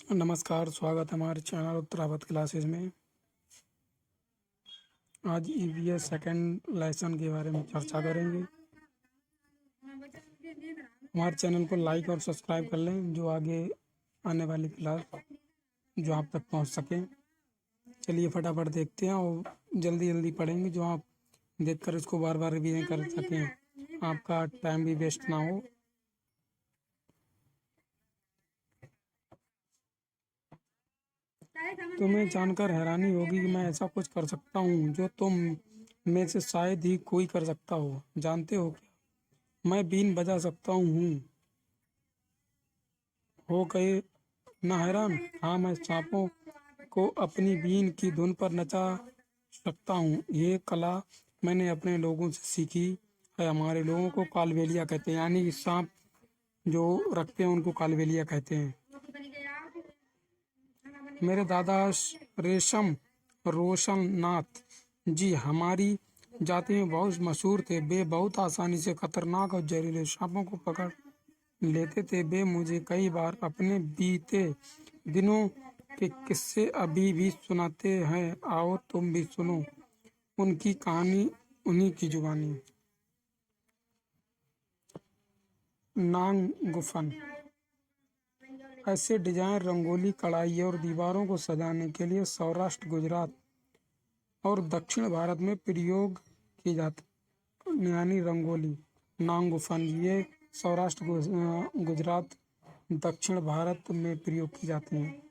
नमस्कार, स्वागत है हमारे चैनल उत्तरावत क्लासेस में। आज ईवीएस सेकंड लेसन के बारे में चर्चा करेंगे। हमारे चैनल को लाइक और सब्सक्राइब कर लें, जो आगे आने वाली क्लास जो आप तक पहुंच सके। चलिए फटाफट देखते हैं और जल्दी जल्दी पढ़ेंगे, जो आप देखकर इसको बार बार रिवीजन कर सकें, आपका टाइम भी वेस्ट ना हो। तुम्हें जानकर हैरानी होगी कि मैं ऐसा कुछ कर सकता हूँ जो तुम में से शायद ही कोई कर सकता हो। जानते हो क्या? मैं बीन बजा सकता हूँ। हो गए ना हैरान? हाँ, मैं सांपों को अपनी बीन की धुन पर नचा सकता हूँ। ये कला मैंने अपने लोगों से सीखी है। हमारे लोगों को कालबेलिया कहते हैं, यानी कि सांप जो रखते हैं उनको कालबेलिया कहते हैं। मेरे दादा रेशम रोशन नाथ जी हमारी जाति में बहुत मशहूर थे। वे बहुत आसानी से खतरनाक और जहरीले सांपों को पकड़ लेते थे। वे मुझे कई बार अपने बीते दिनों के किस्से अभी भी सुनाते हैं। आओ तुम भी सुनो उनकी कहानी, उन्हीं की जुबानी। नांगफन ऐसे डिजाइन रंगोली, कढ़ाई और दीवारों को सजाने के लिए सौराष्ट्र, गुजरात और दक्षिण भारत में प्रयोग की जाती, यानी रंगोली नांगफन। ये सौराष्ट्र, गुजरात, दक्षिण भारत में प्रयोग की जाती हैं।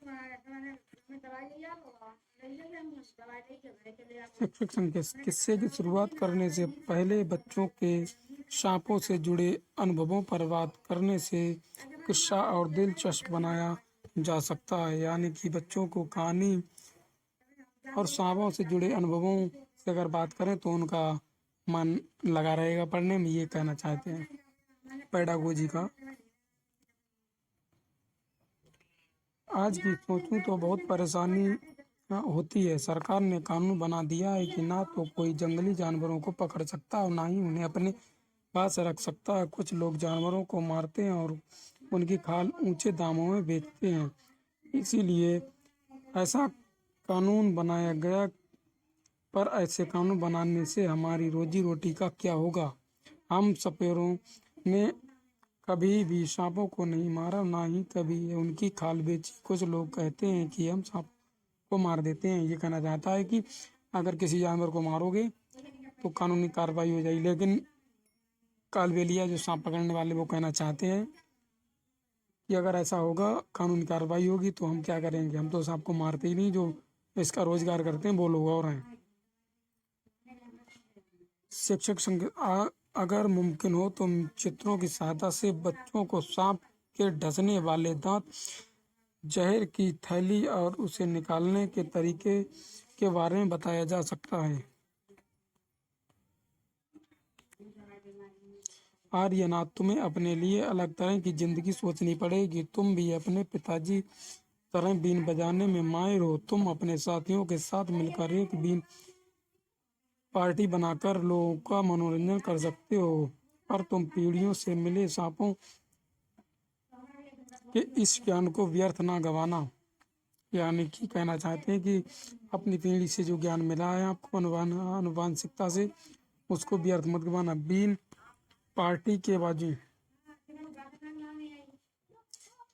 शिक्षक संकेत किस्से की शुरुआत करने से पहले बच्चों के सांपों से जुड़े अनुभवों पर बात करने से किस्सा और दिलचस्प बनाया जा सकता है। यानी कि बच्चों को कहानी और सांपों से जुड़े अनुभवों से अगर बात करें तो उनका मन लगा रहेगा पढ़ने में, ये कहना चाहते हैं पेडागोजी का। आज भी सोचूं तो बहुत परेशानी होती है। सरकार ने कानून बना दिया है कि ना तो कोई जंगली जानवरों को पकड़ सकता और ना ही उन्हें अपने पास रख सकता है। कुछ लोग जानवरों को मारते हैं और उनकी खाल ऊंचे दामों में बेचते हैं। इसीलिए ऐसा कानून बनाया गया, पर ऐसे कानून बनाने से हमारी रोजी रोटी का क्या होगा? हम सपेरों ने कभी भी सांपों को नहीं मारा, ना ही कभी उनकी खाल बेची। कुछ लोग कहते हैं कि हम सांप को मार देते हैं। ये कहना चाहता है कि अगर किसी जानवर को मारोगे तो कानूनी कार्रवाई हो जाएगी, लेकिन कालबेलिया जो सांप पकड़ने वाले वो कहना चाहते हैं कि अगर ऐसा होगा, कानूनी कार्रवाई होगी तो हम क्या करेंगे? हम तो सांप को मारते ही नहीं, जो इसका रोजगार करते हैं वो लोग और हैं। शिक्षक संकेत अगर मुमकिन हो तो चित्रों की सहायता से बच्चों को सांप के डसने वाले दांत, जहर की थैली और उसे निकालने के तरीके के बारे में बताया जा सकता है। आर्यनाथ, तुम्हें अपने लिए अलग तरह की जिंदगी सोचनी पड़ेगी। तुम भी अपने पिताजी तरह बीन बजाने में माहिर हो। तुम अपने साथियों के साथ मिलकर एक बीन पार्टी बनाकर लोगों का मनोरंजन कर सकते हो, पर तुम पीढ़ियों से मिले सांपों के इस ज्ञान को व्यर्थ ना गवाना। यानी कि कहना चाहते हैं कि अपनी पीढ़ी से जो ज्ञान मिला है आपको अनुवांशिकता से, उसको व्यर्थ मत गवाना। बीन पार्टी के बाजू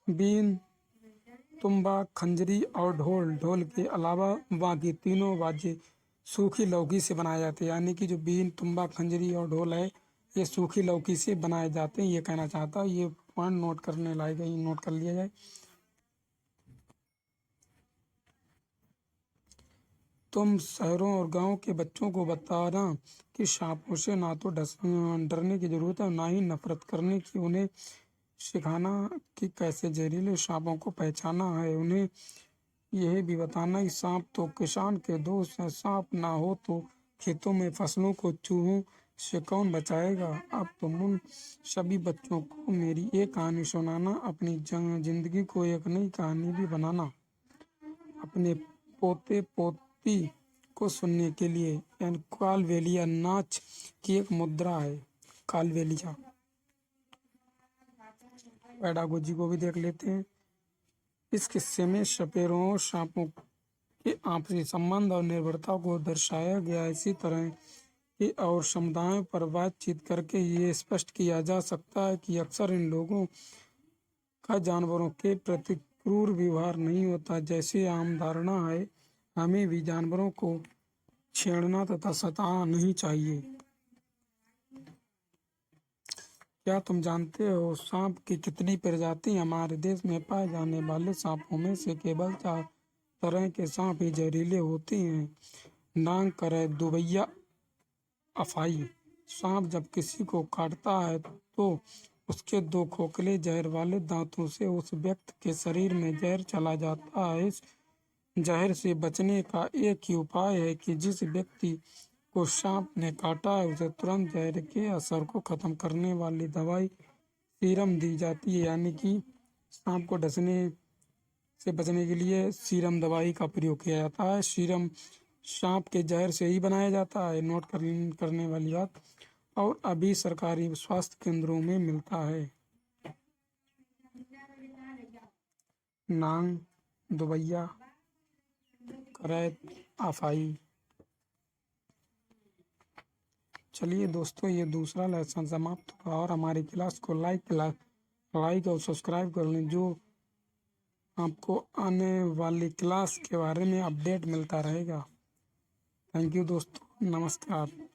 बीन, तुम्बा, खंजरी और ढोल। ढोल के अलावा बाकी तीनों वाद्य सूखी लौकी से बनाए जाते हैं। यानी कि जो बीन, तुम्बा, खंजरी और ढोल है, ये सूखी लौकी से बनाए जाते हैं। ये कहना चाहता है, ये पॉइंट नोट करने लायक है, नोट कर लिया जाए। तुम शहरों और गांव के बच्चों को बताना कि सांपों से ना तो डरने की जरूरत है, ना ही नफरत करने की। उन्हें सिखाना कि कैसे जहरीले सांपों को पहचाना है। उन्हें यह भी बताना कि सांप तो किसान के दोस्त हैं। सांप ना हो तो खेतों में फसलों को चूहों से कौन बचाएगा? अब तुम उन सभी बच्चों को मेरी एक कहानी सुनाना, अपनी जिंदगी को एक नई कहानी भी बनाना। अपने पोते पोती को सुनने के लिए। यानी कालबेलिया नाच की एक मुद्रा है कालबेलिया। पेडागोजी को भी देख लेते हैं। इस किस्से में सपेरों और सांपों के आपसी संबंध और निर्भरता को दर्शाया गया। इसी तरह के और समुदायों पर बातचीत करके ये स्पष्ट किया जा सकता है कि अक्सर इन लोगों का जानवरों के प्रति क्रूर व्यवहार नहीं होता जैसी आम धारणा है। हमें भी जानवरों को छेड़ना तथा सताना नहीं चाहिए। क्या तुम जानते हो सांप की कितनी प्रजाति? हमारे देश में पाए जाने वाले सांपों में से केवल 4 तरह के सांप ही जहरीले होते हैं। नाग, करैत, दुबैया, अफाई। सांप जब किसी को काटता है तो उसके 2 खोखले जहर वाले दांतों से उस व्यक्ति के शरीर में जहर चला जाता है। इस जहर से बचने का एक ही उपाय है कि जिस व्यक्ति को सांप ने काटा है उसे तुरंत जहर के असर को खत्म करने वाली दवाई सीरम दी जाती है। यानी कि सांप को डसने से बचने के लिए सीरम दवाई का प्रयोग किया जाता है। सीरम सांप के जहर से ही बनाया जाता है। नोट करने वाली बात। और अभी सरकारी स्वास्थ्य केंद्रों में मिलता है। नाग, दुबैया, करैत, अफाई। चलिए दोस्तों, ये दूसरा लेसन समाप्त हुआ और हमारी क्लास को लाइक और सब्सक्राइब कर लें, जो आपको आने वाली क्लास के बारे में अपडेट मिलता रहेगा। थैंक यू दोस्तों, नमस्कार।